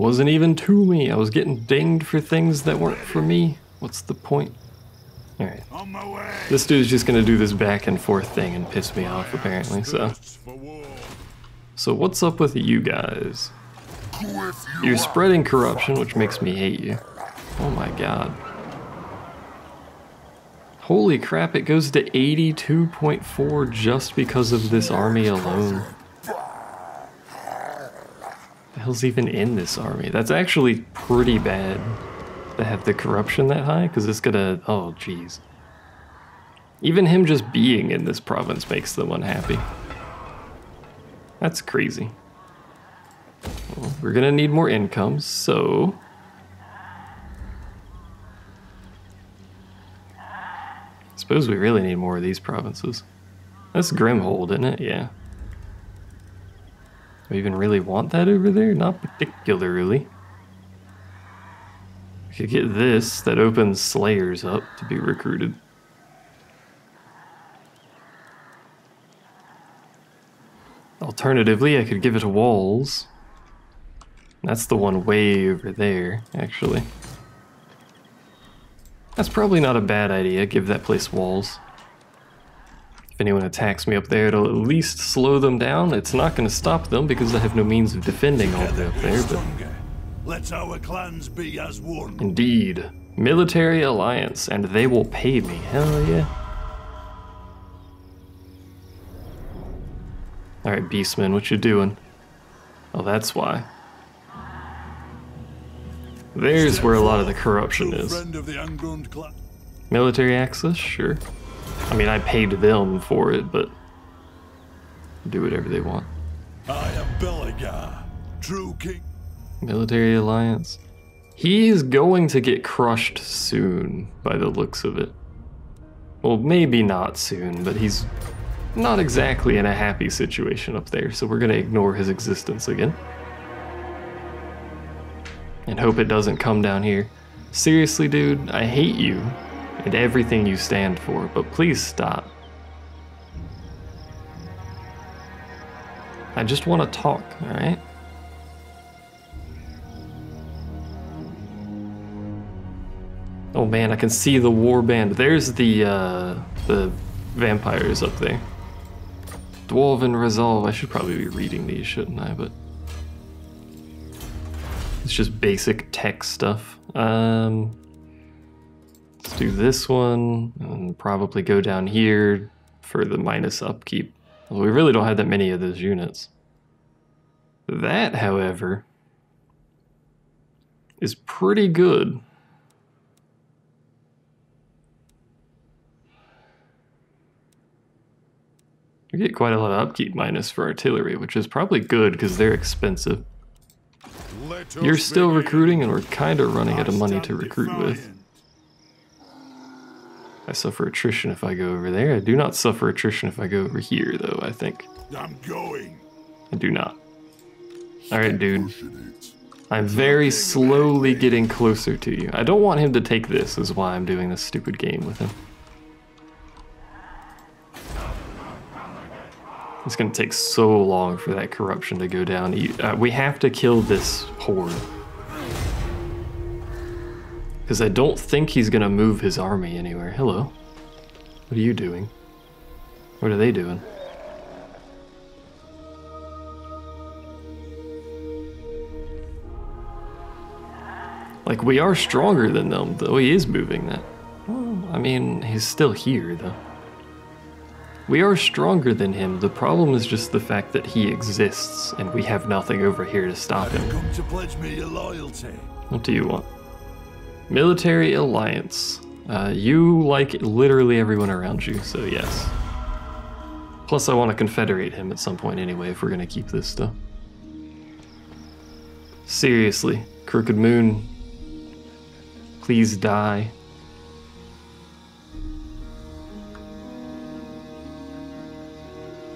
Wasn't even to me. I was getting dinged for things that weren't for me. What's the point? Alright. This dude's just gonna do this back and forth thing and piss me off, apparently, so. So what's up with you guys? You're spreading corruption, which makes me hate you. Oh my god. Holy crap, it goes to 82.4 just because of this army alone. The hell's even in this army? That's actually pretty bad to have the corruption that high, because it's gonna... oh, jeez. Even him just being in this province makes them unhappy. That's crazy. Well, we're gonna need more income, so... I suppose we really need more of these provinces. That's Grimhold, isn't it? Yeah. Do we even really want that over there? Not particularly. We could get this, that opens Slayers up to be recruited. Alternatively, I could give it to Walls. That's the one way over there, actually. That's probably not a bad idea, give that place Walls. If anyone attacks me up there, it'll at least slow them down. It's not going to stop them because I have no means of defending all the way up there, but... let our clans be as one. Indeed. Military alliance, and they will pay me. Hell yeah. Alright, Beastman, what you doing? Oh, that's why. There's where a lot of the corruption is. Military access? Sure. I mean, I paid them for it, but do whatever they want. I am Belagar, true king. Military alliance. He is going to get crushed soon, by the looks of it. Well, maybe not soon, but he's not exactly in a happy situation up there, so we're going to ignore his existence again. And hope it doesn't come down here. Seriously, dude, I hate you and everything you stand for, but please stop. I just want to talk, alright? Oh man, I can see the warband. There's the vampires up there. Dwarven Resolve. I should probably be reading these, shouldn't I? But it's just basic tech stuff. Let's do this one and probably go down here for the minus upkeep. Well, we really don't have that many of those units. That, however, is pretty good. We get quite a lot of upkeep minus for artillery, which is probably good because they're expensive. You're still recruiting and we're kind of running out of money to recruit with. I suffer attrition if I go over there. I do not suffer attrition if I go over here, though, I think. I'm going. I do not. Alright, dude. I'm very slowly getting closer to you. I don't want him to take this, is why I'm doing this stupid game with him. It's gonna take so long for that corruption to go down. We have to kill this horde. Because I don't think he's gonna move his army anywhere. Hello. What are you doing? What are they doing? Like, we are stronger than them, though. He is moving that. Well, I mean, he's still here, though. We are stronger than him. The problem is just the fact that he exists, and we have nothing over here to stop him. Come to pledge me your loyalty. What do you want? Military alliance. You like literally everyone around you, so yes. Plus, I want to confederate him at some point anyway, if we're going to keep this stuff. Seriously, Crooked Moon, please die.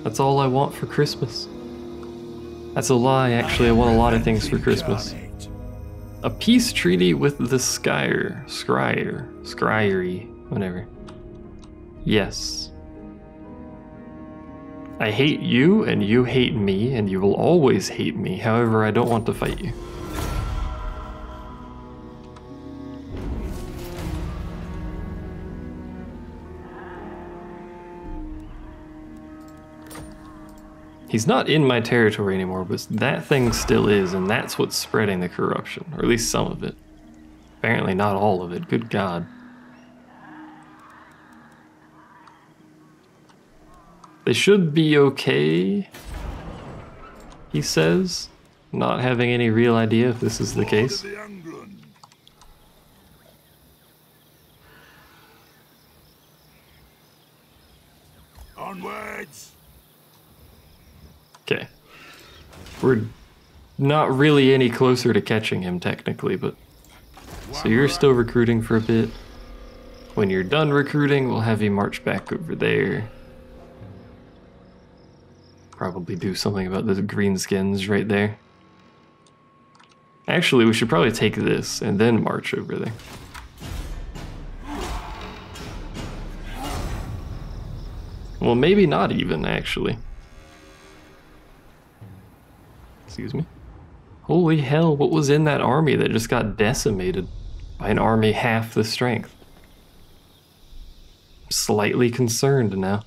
That's all I want for Christmas. That's a lie, actually. I want a lot of things for Christmas. A peace treaty with the Scryer, whatever. Yes. I hate you, and you hate me, and you will always hate me. However, I don't want to fight you. He's not in my territory anymore, but that thing still is, and that's what's spreading the corruption, or at least some of it. Apparently not all of it, good God. They should be okay, he says, not having any real idea if this is the case. Onwards. Okay. We're not really any closer to catching him technically, but... So you're still recruiting for a bit. When you're done recruiting, we'll have you march back over there. Probably do something about the greenskins right there. Actually, we should probably take this and then march over there. Well, maybe not even, actually. Excuse me. Holy hell, what was in that army that just got decimated by an army half the strength? I'm slightly concerned now.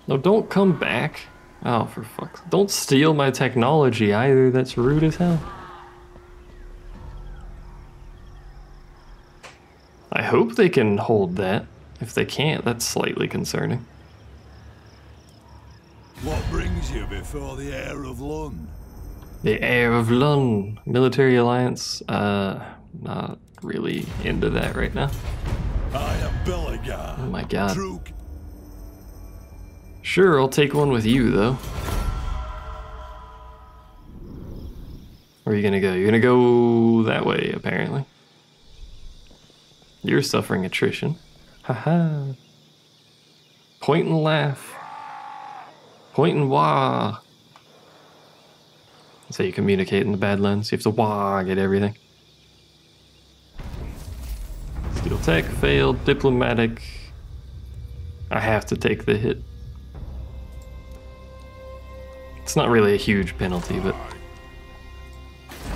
No, don't come back. Oh, for fuck's sake. Don't steal my technology either, that's rude as hell. I hope they can hold that. If they can't, that's slightly concerning. What brings you before the heir of Lund? The heir of Lund. Military alliance. Not really into that right now. I am Belagar. Oh my god. True. Sure, I'll take one with you, though. Where are you gonna go? You're gonna go that way, apparently. You're suffering attrition. Haha. Point and laugh. Point and wah. That's how you communicate in the Badlands. You have to wah, get everything. Steel tech, failed. Diplomatic. I have to take the hit. It's not really a huge penalty, but...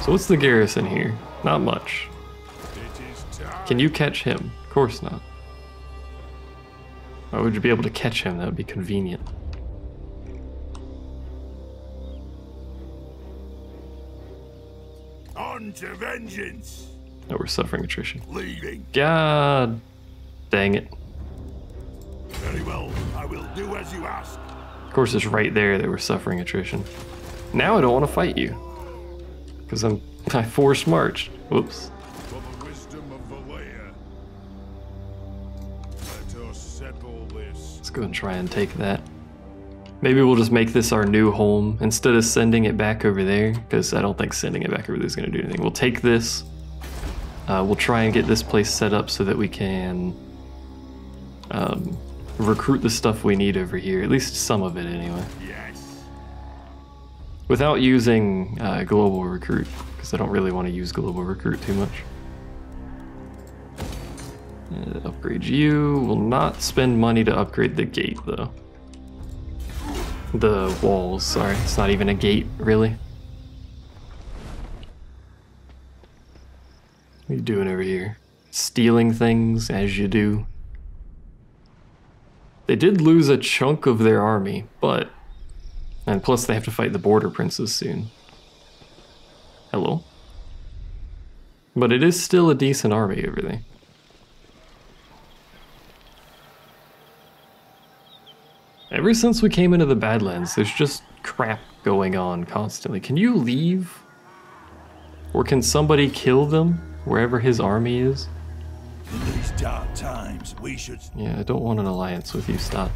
So what's the garrison here? Not much. Can you catch him? Of course not. Why would you be able to catch him? That would be convenient. On to vengeance. Oh, we're suffering attrition. Leaving. God dang it. Very well. I will do as you ask. Of course, it's right there that we're suffering attrition. Now I don't want to fight you. Because I forced marched. Whoops. For the wisdom of Valea, let us settle this. Let's go and try and take that. Maybe we'll just make this our new home instead of sending it back over there, because I don't think sending it back over there is going to do anything. We'll take this. We'll try and get this place set up so that we can recruit the stuff we need over here, at least some of it anyway. Yes. Without using global recruit, because I don't really want to use global recruit too much. Upgrade you. Will not spend money to upgrade the gate though. The walls, sorry, it's not even a gate, really. What are you doing over here? Stealing things, as you do. They did lose a chunk of their army, but... And plus they have to fight the border princes soon. Hello? But it is still a decent army over there. Ever since we came into the Badlands, there's just crap going on constantly. Can you leave? Or can somebody kill them wherever his army is? In these dark times, we should... Yeah, I don't want an alliance with you, stop.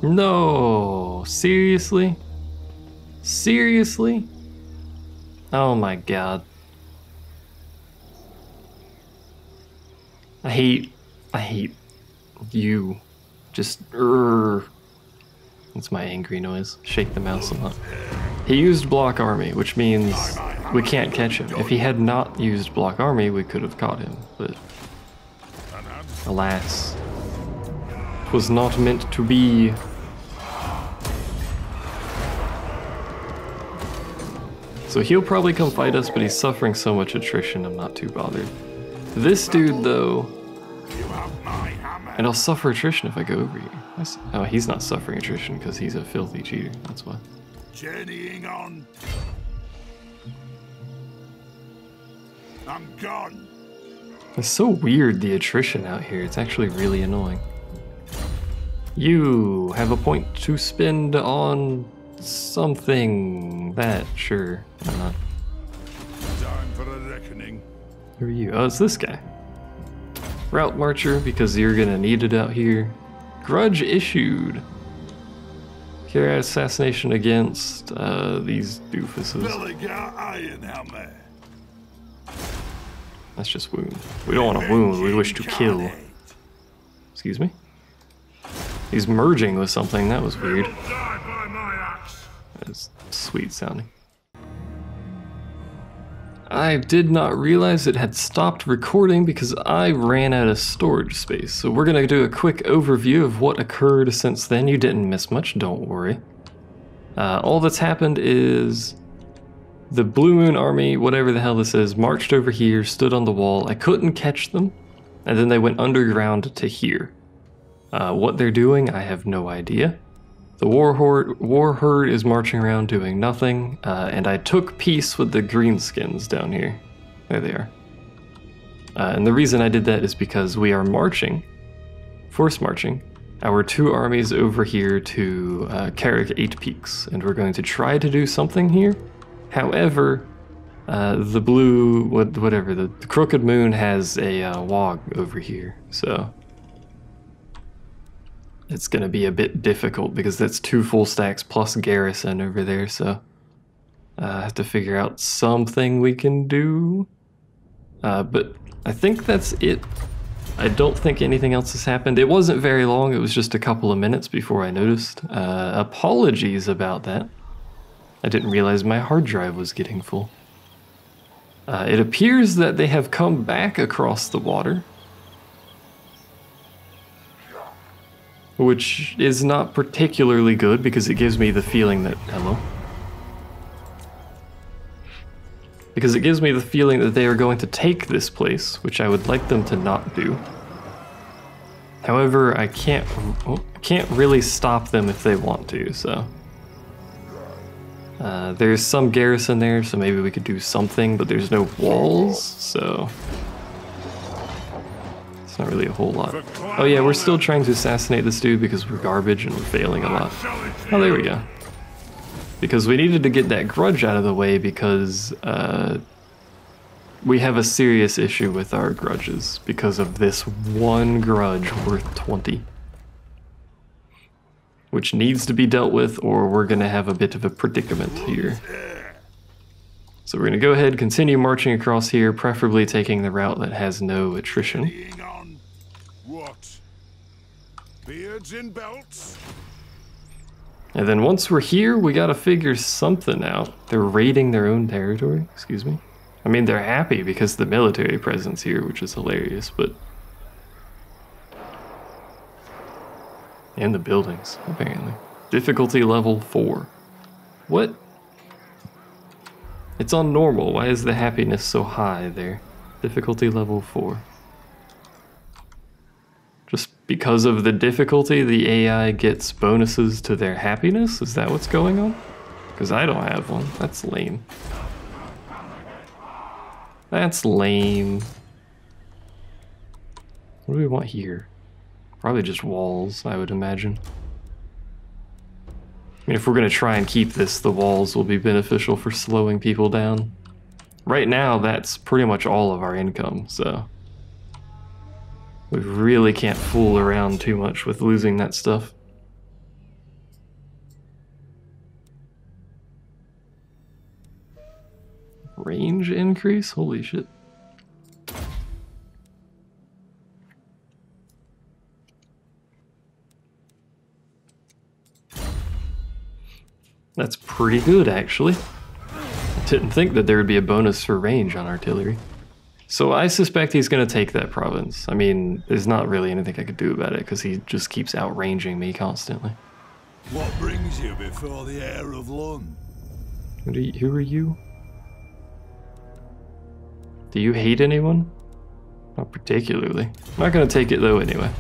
No, seriously? Seriously? Oh my god. I hate you. Just, That's my angry noise. Shake the mouse a lot. He used block army, which means we can't catch him. If he had not used block army, we could have caught him, but alas, it was not meant to be. So he'll probably come fight us, but he's suffering so much attrition, I'm not too bothered. This dude, though... And I'll suffer attrition if I go over here. Oh, he's not suffering attrition because he's a filthy cheater, that's why. Journeying on. I'm gone. It's so weird, the attrition out here. It's actually really annoying. You have a point to spend on something. That, sure. Why not? Time for a reckoning. Who are you? Oh, it's this guy. Route Marcher, because you're gonna need it out here. Grudge issued. Carry out assassination against these doofuses. That's just wound. We don't want to wound, we wish to kill. Excuse me? He's merging with something, that was weird. That's sweet sounding. I did not realize it had stopped recording because I ran out of storage space. So we're gonna do a quick overview of what occurred since then. You didn't miss much, don't worry. All that's happened is the Blue Moon Army, whatever the hell this is, marched over here, stood on the wall. I couldn't catch them, and then they went underground to here. What they're doing, I have no idea. The war herd is marching around doing nothing, and I took peace with the greenskins down here. There they are. And the reason I did that is because we are marching, force marching, our two armies over here to Carrick 8 Peaks, and we're going to try to do something here. However, the blue, whatever, the Crooked Moon has a wog over here, so it's going to be a bit difficult because that's 2 full stacks plus garrison over there, so I have to figure out something we can do. But I think that's it. I don't think anything else has happened. It wasn't very long, it was just a couple of minutes before I noticed. Apologies about that. I didn't realize my hard drive was getting full. It appears that they have come back across the water, which is not particularly good because it gives me the feeling that... Hello? Because it gives me the feeling that they are going to take this place, which I would like them to not do. However, I can't really stop them if they want to, so... there's some garrison there, so maybe we could do something, but there's no walls, so... It's not really a whole lot. Oh yeah, we're still trying to assassinate this dude because we're garbage and we're failing a lot. Oh, there we go. Because we needed to get that grudge out of the way because we have a serious issue with our grudges because of this one grudge worth 20. Which needs to be dealt with, or we're going to have a bit of a predicament here. So we're going to go ahead, continue marching across here, preferably taking the route that has no attrition. What? Beards in belts? And then once we're here, we got to figure something out. They're raiding their own territory, excuse me. I mean, they're happy because the military presence here, which is hilarious, but... And the buildings, apparently. Difficulty level 4. What? It's on normal. Why is the happiness so high there? Difficulty level 4. Just because of the difficulty, the AI gets bonuses to their happiness? Is that what's going on? Because I don't have one. That's lame. That's lame. What do we want here? Probably just walls, I would imagine. I mean, if we're going to try and keep this, the walls will be beneficial for slowing people down. Right now, that's pretty much all of our income, so... We really can't fool around too much with losing that stuff. Range increase? Holy shit. That's pretty good, actually. I didn't think that there would be a bonus for range on artillery. So I suspect he's going to take that province. I mean, there's not really anything I could do about it because he just keeps outranging me constantly. What brings you before the heir of Lund? Who are you? Do you hate anyone? Not particularly. I'm not gonna take it though anyway.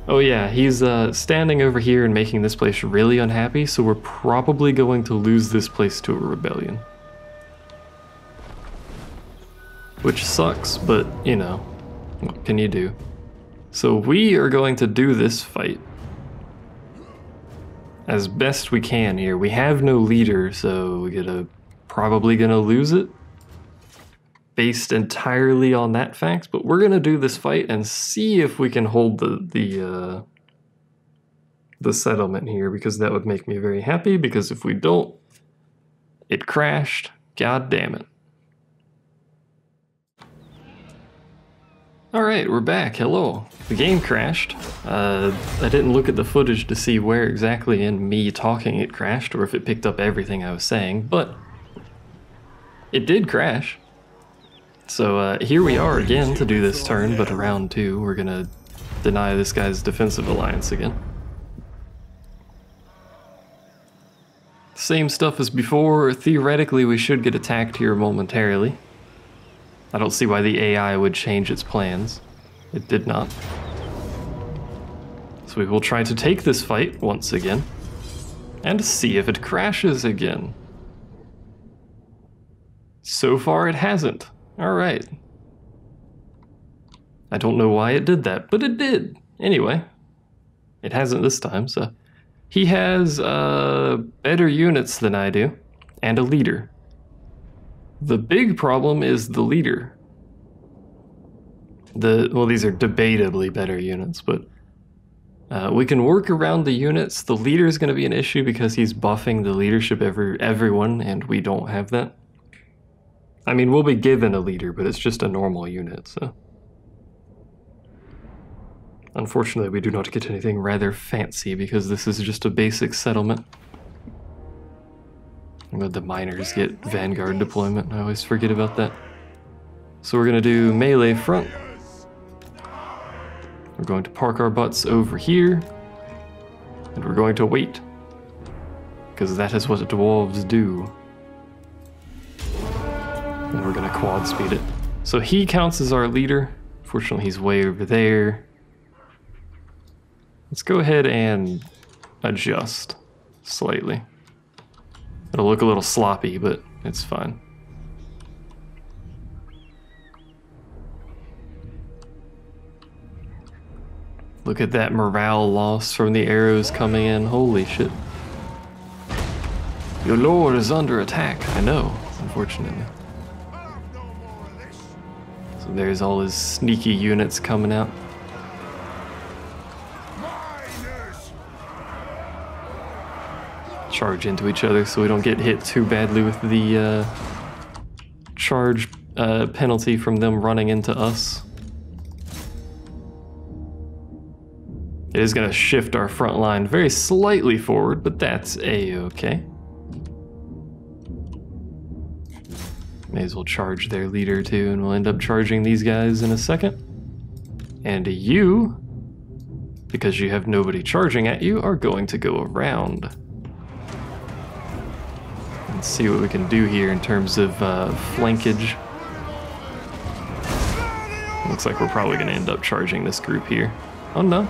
Oh yeah, he's standing over here and making this place really unhappy, so we're probably going to lose this place to a rebellion. Which sucks, but you know, what can you do? So we are going to do this fight as best we can here. We have no leader, so we're probably gonna lose it based entirely on that fact, but we're gonna do this fight and see if we can hold the settlement here, because that would make me very happy, because if we don't, it crashed. God damn it. Alright, we're back. Hello. The game crashed. I didn't look at the footage to see where exactly in me talking it crashed, or if it picked up everything I was saying, but it did crash. So here we are again to do this turn, but round 2, we're gonna deny this guy's defensive alliance again. Same stuff as before. Theoretically, we should get attacked here momentarily. I don't see why the AI would change its plans. It did not. So we will try to take this fight once again, and see if it crashes again. So far it hasn't. Alright. I don't know why it did that, but it did. Anyway, it hasn't this time, so. He has better units than I do, and a leader. The big problem is the leader. Well, these are debatably better units, but we can work around the units. The leader is going to be an issue because he's buffing the leadership everyone, and we don't have that. I mean, we'll be given a leader, but it's just a normal unit, so. Unfortunately, we do not get anything rather fancy because this is just a basic settlement. But the miners get Vanguard deployment. I always forget about that. So we're going to do melee front. We're going to park our butts over here. And we're going to wait. Because that is what the dwarves do. And we're going to quad speed it. So he counts as our leader. Fortunately, he's way over there. Let's go ahead and adjust slightly. It'll look a little sloppy, but it's fine. Look at that morale loss from the arrows coming in. Holy shit. Your lord is under attack. I know, unfortunately. So there's all his sneaky units coming out. Charge into each other so we don't get hit too badly with the charge penalty from them running into us. It is going to shift our front line very slightly forward, but that's a-okay. May as well charge their leader too, and we'll end up charging these guys in a second. And you, because you have nobody charging at you, are going to go around. Let's see what we can do here in terms of flankage. Looks like we're probably going to end up charging this group here. Oh no,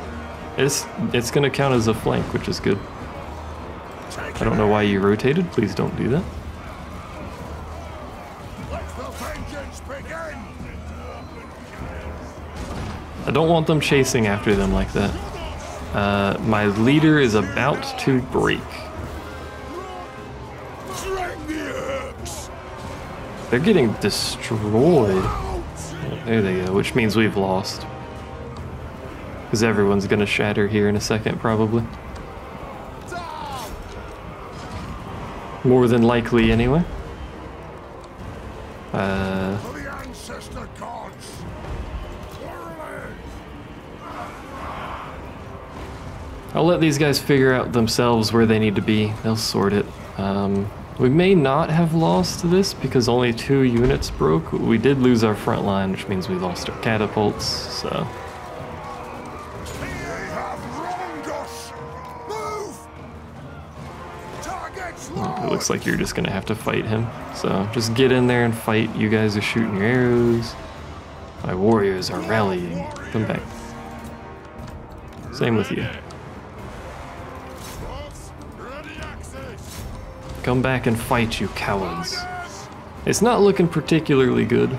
it's going to count as a flank, which is good. I don't know why you rotated. Please don't do that. I don't want them chasing after them like that. My leader is about to break. They're getting destroyed. There they go, which means we've lost. Because everyone's gonna shatter here in a second, probably. More than likely, anyway. I'll let these guys figure out themselves where they need to be. They'll sort it. We may not have lost this because only 2 units broke. We did lose our front line, which means we lost our catapults, so. It looks looks like you're just gonna have to fight him. So just get in there and fight. You guys are shooting your arrows. My warriors are rallying. Come back. Same with you. Come back and fight, you cowards. It's not looking particularly good.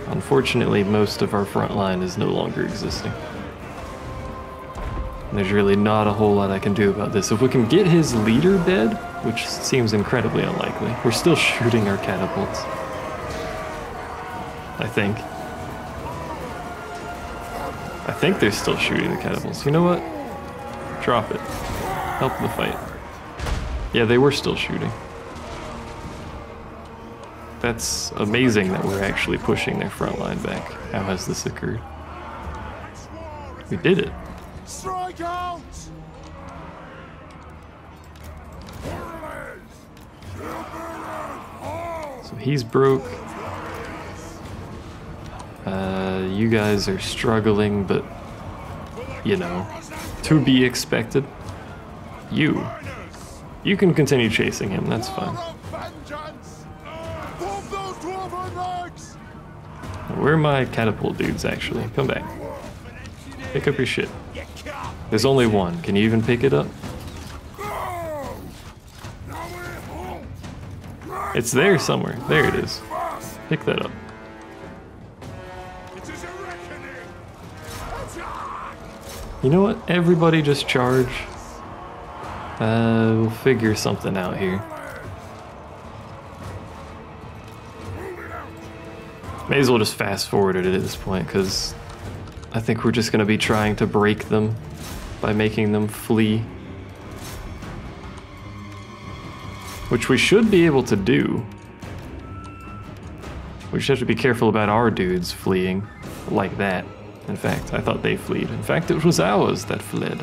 Unfortunately, most of our front line is no longer existing. There's really not a whole lot I can do about this. If we can get his leader dead, which seems incredibly unlikely, we're still shooting our catapults. I think. I think they're still shooting the catapults. You know what? Drop it. Help the fight. Yeah, they were still shooting. That's amazing that we're actually pushing their front line back. How has this occurred? We did it. Strike out! So he's broke. You guys are struggling, but you know, to be expected. You can continue chasing him, that's fine. Where are my catapult dudes, actually? Come back. Pick up your shit. There's only one. Can you even pick it up? It's there somewhere. There it is. Pick that up. You know what? Everybody just charge. We'll figure something out here. May as well just fast forward it at this point, because I think we're just going to be trying to break them by making them flee. Which we should be able to do. We just have to be careful about our dudes fleeing like that. In fact, I thought they fled. In fact, it was ours that fled.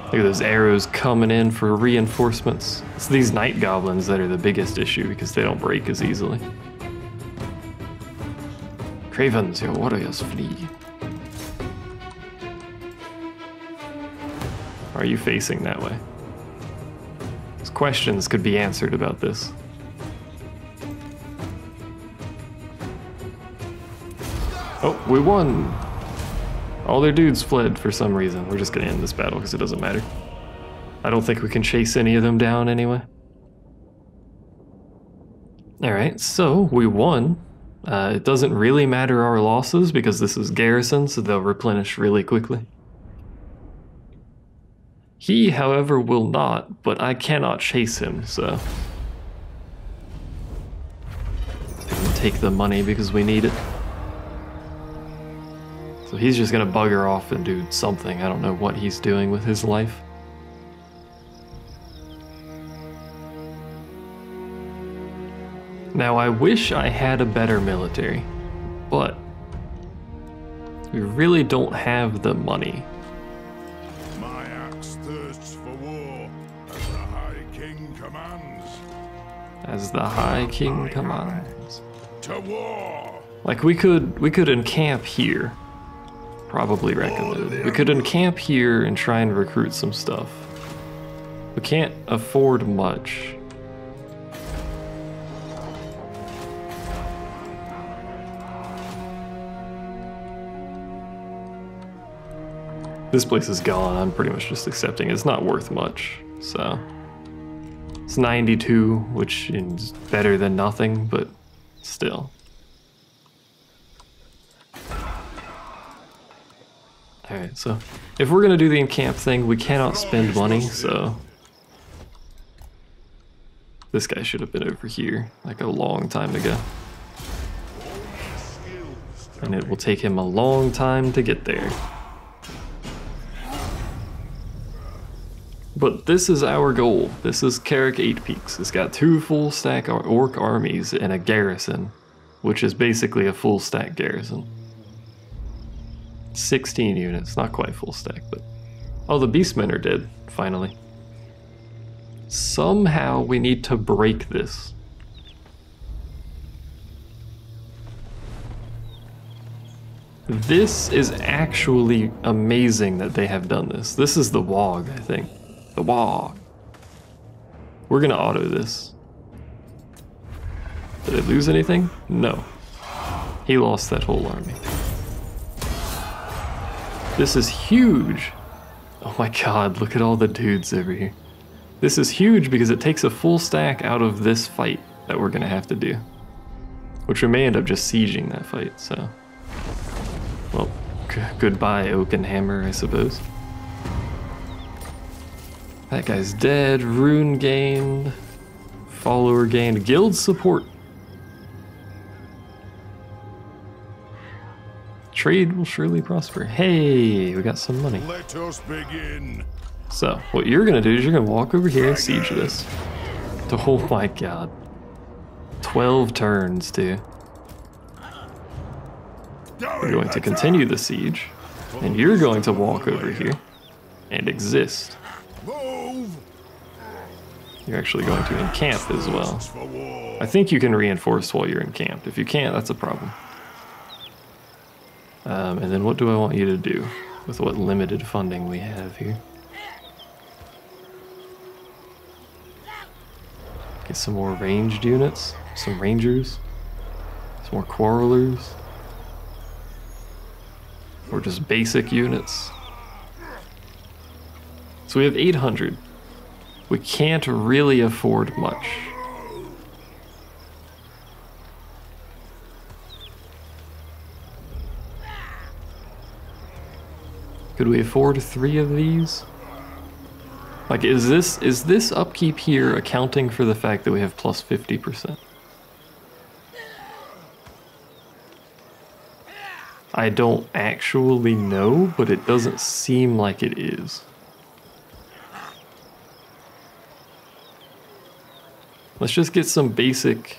Look at those arrows coming in for reinforcements. It's these night goblins that are the biggest issue because they don't break as easily. Cravens, your warriors flee. Are you facing that way? These questions could be answered about this. Oh, we won! All their dudes fled for some reason. We're just gonna end this battle because it doesn't matter. I don't think we can chase any of them down anyway. Alright, so we won. It doesn't really matter our losses because this is garrison, so they'll replenish really quickly. He, however, will not, but I cannot chase him, so... We'll take the money because we need it. So he's just gonna bugger off and do something. I don't know what he's doing with his life. Now I wish I had a better military, but we really don't have the money. My axe thirsts for war, as the High King commands. As the High King commands. To war! Like we could encamp here. Probably recommended. We could encamp here and try and recruit some stuff. We can't afford much. This place is gone. I'm pretty much just accepting it's not worth much. So it's 92, which is better than nothing, but still. Alright, so if we're gonna do the encamp thing, we cannot spend money, so this guy should have been over here like a long time ago. And it will take him a long time to get there. But this is our goal. This is Carrick 8 Peaks. It's got 2 full stack orc armies and a garrison, which is basically a full stack garrison. 16 units, not quite full stack, but... Oh, the beastmen are dead, finally. Somehow we need to break this. This is actually amazing that they have done this. This is the WOG, I think. The wall. We're gonna auto this. Did I lose anything? No. He lost that whole army. This is huge. Oh my god, look at all the dudes over here. This is huge because it takes a full stack out of this fight that we're gonna have to do. Which we may end up just sieging that fight, so. Well, goodbye Oakenhammer, I suppose. That guy's dead, rune gained, follower gained, guild support. Trade will surely prosper. Hey, we got some money. Let us begin. So, what you're gonna do is you're gonna walk over here and siege this. Oh my god. 12 turns, too. We're going to continue the siege, and you're going to walk over here and exist. You're actually going to encamp as well. I think you can reinforce while you're encamped. If you can't, that's a problem. And then what do I want you to do with what limited funding we have here? Get some more ranged units, some rangers, some more quarrelers, or just basic units. So we have 800. We can't really afford much. Could we afford 3 of these? Like, is this upkeep here accounting for the fact that we have plus 50%? I don't actually know, but it doesn't seem like it is. Let's just get some basic...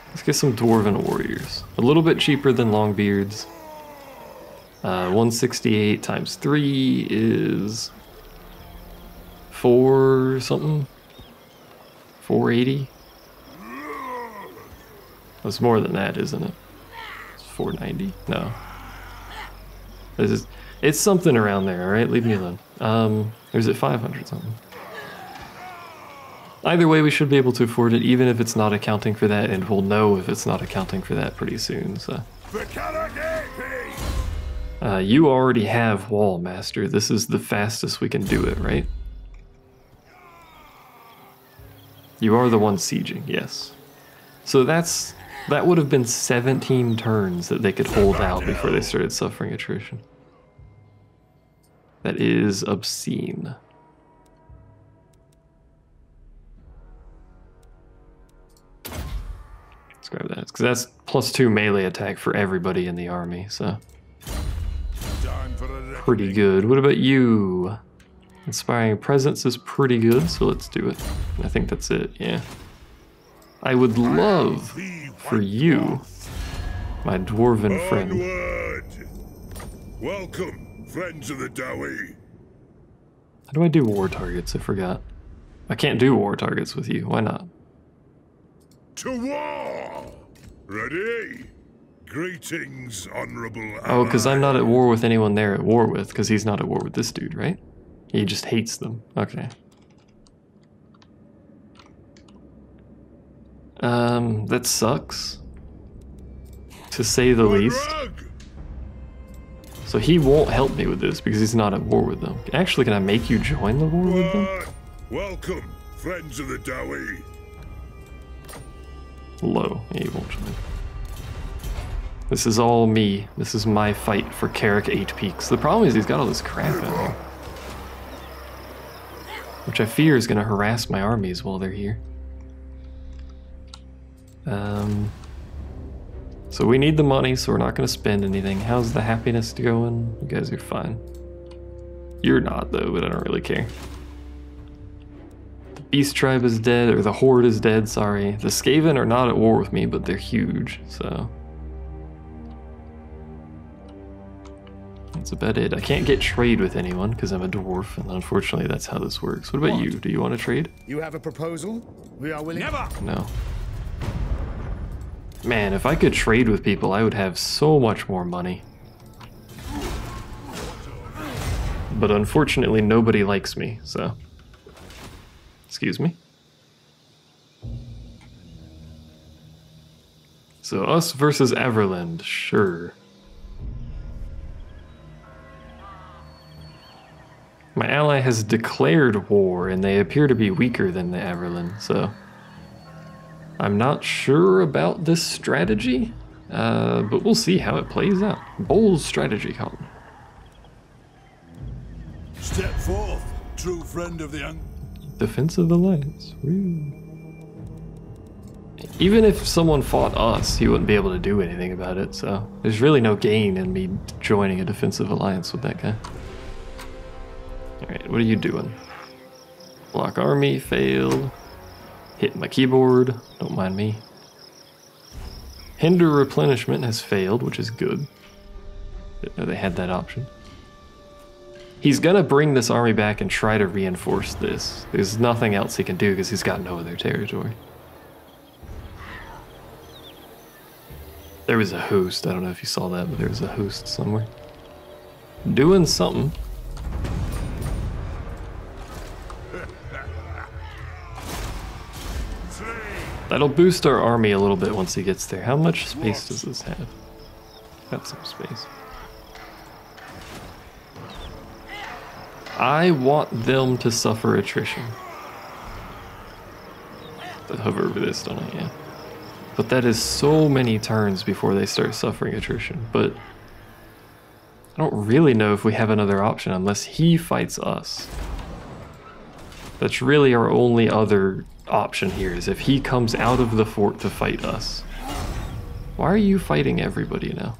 Let's get some Dwarven warriors. A little bit cheaper than Longbeards. 168 times 3 is 4 something? 480? That's more than that, isn't it? It's 490? No. It's something around there, alright? Leave me alone. Or is it 500 something? Either way, we should be able to afford it, even if it's not accounting for that, and we'll know if it's not accounting for that pretty soon, so. You already have Wall Master. This is the fastest we can do it, right? You are the one sieging, yes. So that would have been 17 turns that they could hold out before they started suffering attrition. That is obscene. Let's grab that, because that's +2 melee attack for everybody in the army, so. Pretty good. What about you? Inspiring Presence is pretty good, so let's do it. I think that's it, yeah. I would love for you, my dwarven friend. Welcome, friends of the Dowie. How do I do war targets? I forgot. I can't do war targets with you. Why not? To war! Ready? Greetings, honorable ally. Oh, because I'm not at war with anyone they're at war with, because he's not at war with this dude, right? He just hates them. Okay. That sucks. To say the least. So he won't help me with this because he's not at war with them. Actually, can I make you join the war with them? Welcome, friends of the Dowie. Low. Yeah, he won't join. This is all me. This is my fight for Carrick 8 Peaks. The problem is he's got all this crap out here. Which I fear is going to harass my armies while they're here. So we need the money, so we're not going to spend anything. How's the happiness going? You guys are fine. You're not, though, but I don't really care. The Beast Tribe is dead, or the Horde is dead, sorry. The Skaven are not at war with me, but they're huge, so... That's about it. I can't get trade with anyone because I'm a dwarf, and unfortunately that's how this works. What about you? Do you want to trade? You have a proposal? We are willing. Never! No. Man, if I could trade with people, I would have so much more money. but unfortunately nobody likes me, so... Excuse me. So us versus Everland, sure. My ally has declared war, and they appear to be weaker than the Everland, so... I'm not sure about this strategy, but we'll see how it plays out. Bold strategy, Colin. Step forth, true friend of the Defensive alliance. Woo. Even if someone fought us, he wouldn't be able to do anything about it, so there's really no gain in me joining a defensive alliance with that guy. Alright, what are you doing? Block army, failed. Hit my keyboard, don't mind me. Hinder replenishment has failed, which is good. Didn't know they had that option. He's gonna bring this army back and try to reinforce this. There's nothing else he can do because he's got no other territory. There was a host, I don't know if you saw that, but there was a host somewhere. Doing something. That'll boost our army a little bit once he gets there. How much space does this have? Got some space. I want them to suffer attrition. To hover over this, don't I? Yeah. But that is so many turns before they start suffering attrition. But I don't really know if we have another option unless he fights us. That's really our only other option here, is if he comes out of the fort to fight us. Why are you fighting everybody now?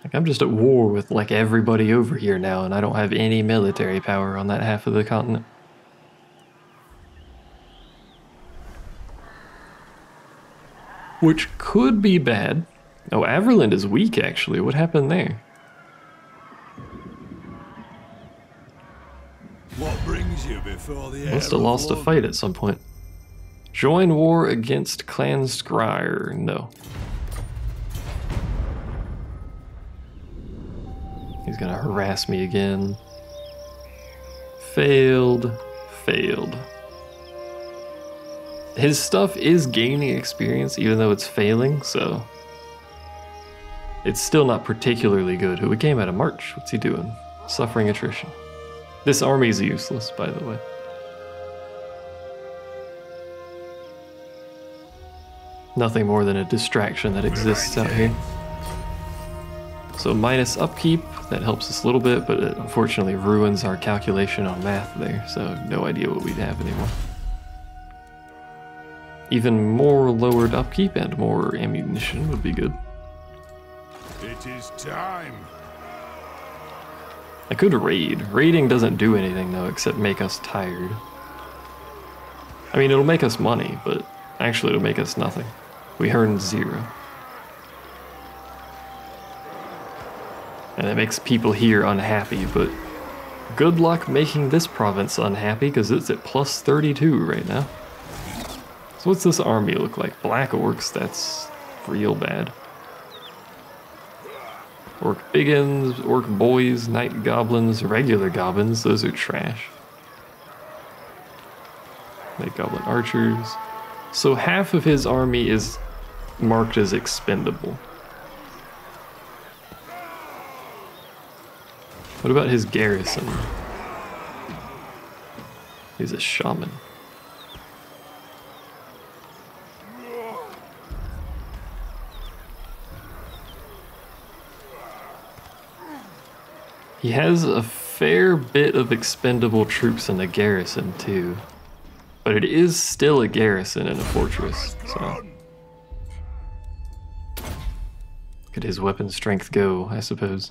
Like, I'm just at war with like everybody over here now, and I don't have any military power on that half of the continent. Which could be bad. Oh, Everland is weak, actually. What happened there? What brings you before the Must have lost a fight at some point. Join war against Clan Scryer. No. He's gonna harass me again. Failed. Failed. His stuff is gaining experience, even though it's failing, so... It's still not particularly good. We came out of March. What's he doing? Suffering attrition. This army is useless, by the way. Nothing more than a distraction that exists out here. So minus upkeep, that helps us a little bit, but it unfortunately ruins our calculation on math there, so no idea what we'd have anymore. Even more lowered upkeep and more ammunition would be good. It is time. I could raid. Raiding doesn't do anything though, except make us tired. I mean, it'll make us money, but actually it'll make us nothing. We earn 0. And it makes people here unhappy, but good luck making this province unhappy because it's at plus 32 right now. So what's this army look like? Black orcs, that's real bad. Orc biggins, orc boys, night goblins, regular goblins, those are trash. Night goblin archers. So half of his army is marked as expendable. What about his garrison? He's a shaman. He has a fair bit of expendable troops in the garrison too, but it is still a garrison in a fortress, so. Look at his weapon strength go, I suppose.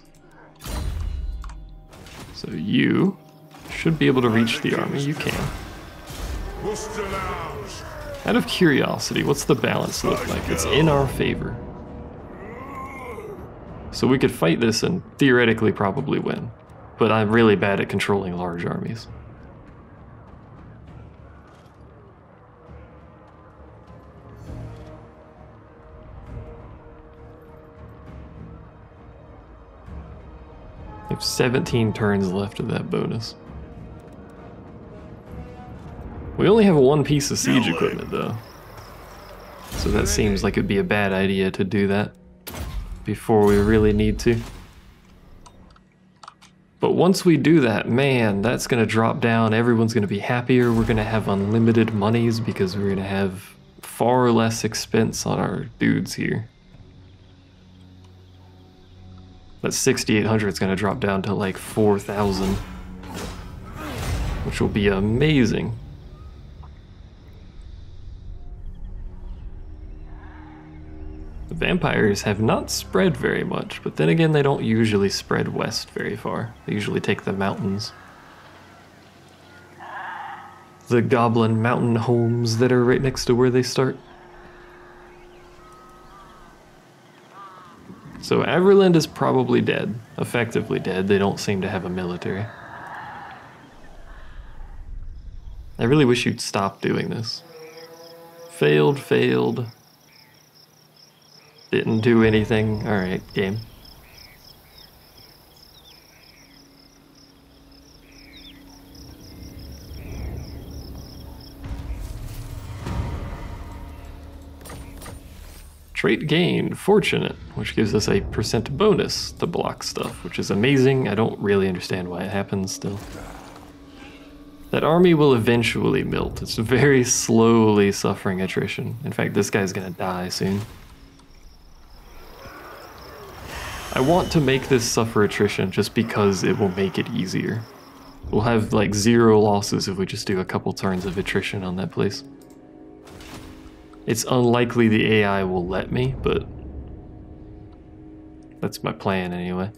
So you should be able to reach the army, you can. Out of curiosity, what's the balance look like? It's in our favor. So we could fight this and theoretically probably win, but I'm really bad at controlling large armies. We have 17 turns left of that bonus. We only have one piece of siege equipment though. So that seems like it'd be a bad idea to do that before we really need to. But once we do that, man, that's gonna drop down. Everyone's gonna be happier. We're gonna have unlimited monies because we're gonna have far less expense on our dudes here. That 6,800 is gonna drop down to like 4,000, which will be amazing. The vampires have not spread very much, but then again, they don't usually spread west very far. They usually take the mountains. The goblin mountain homes that are right next to where they start. So Everland is probably dead, effectively dead. They don't seem to have a military. I really wish you'd stop doing this. Failed, failed. Didn't do anything. Alright, game. Trait gain, fortunate, which gives us a % bonus to block stuff, which is amazing. I don't really understand why it happens still. That army will eventually melt. It's very slowly suffering attrition. In fact, this guy's gonna die soon. I want to make this suffer attrition just because it will make it easier. We'll have like 0 losses if we just do a couple turns of attrition on that place. It's unlikely the AI will let me, but that's my plan anyway.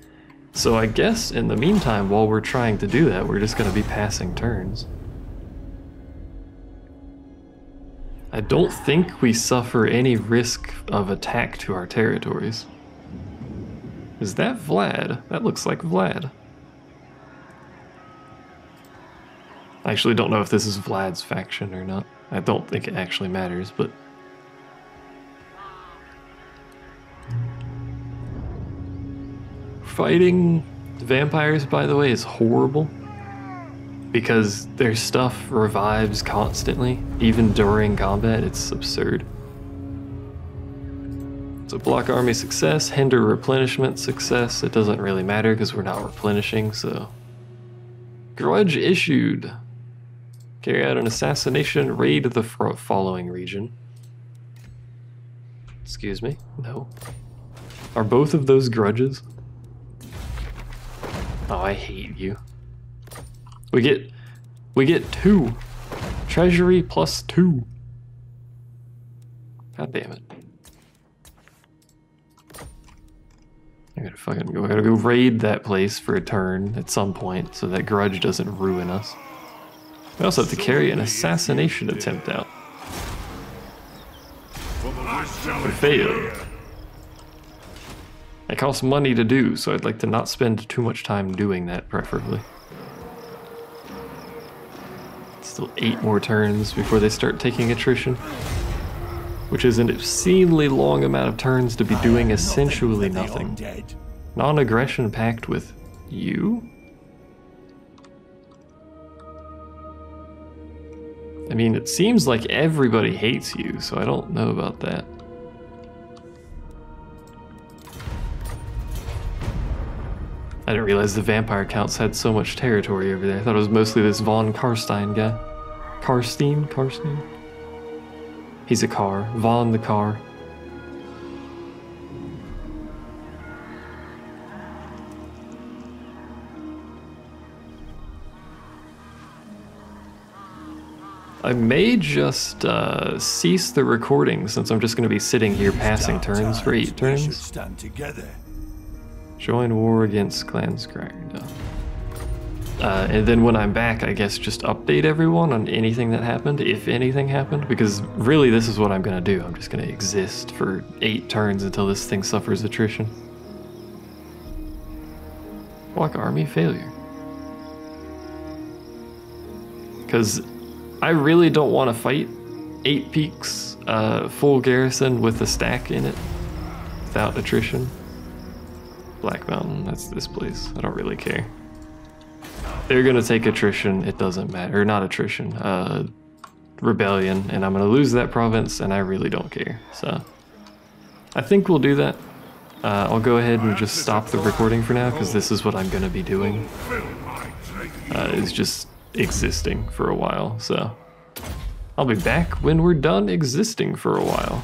So I guess in the meantime, while we're trying to do that, we're just going to be passing turns. I don't think we suffer any risk of attack to our territories. Is that Vlad? That looks like Vlad. I actually don't know if this is Vlad's faction or not. I don't think it actually matters, but... Fighting the vampires, by the way, is horrible. Because their stuff revives constantly, even during combat. It's absurd. So block army success, hinder replenishment success. It doesn't really matter because we're not replenishing, so... Grudge issued. Carry out an assassination, raid the following region. Excuse me? No. Are both of those grudges? Oh, I hate you. We get 2. Treasury plus 2. God damn it. I gotta go raid that place for a turn at some point so that grudge doesn't ruin us. We also have to carry an assassination attempt out. We failed. It costs money to do, so I'd like to not spend too much time doing that, preferably. Still 8 more turns before they start taking attrition, which is an obscenely long amount of turns to be doing essentially nothing. Non-aggression pact with you? I mean, it seems like everybody hates you, so I don't know about that. I didn't realize the vampire counts had so much territory over there. I thought it was mostly this Von Karstein guy. Karstein? He's a car. Von the car. I may just cease the recording since I'm just going to be sitting here passing turns for 8 turns. Stand together. Join war against Clanscracker. And then when I'm back, I guess just update everyone on anything that happened, if anything happened, because really this is what I'm going to do. I'm just going to exist for 8 turns until this thing suffers attrition. Block army failure. Because I really don't want to fight 8 peaks, full garrison with a stack in it without attrition. Black Mountain, that's this place. I don't really care. They're gonna take attrition, it doesn't matter. Or not attrition, rebellion, and I'm gonna lose that province, and I really don't care. So I think we'll do that. I'll go ahead and just stop the recording for now, because this is what I'm gonna be doing. Is just existing for a while, so I'll be back when we're done existing for a while.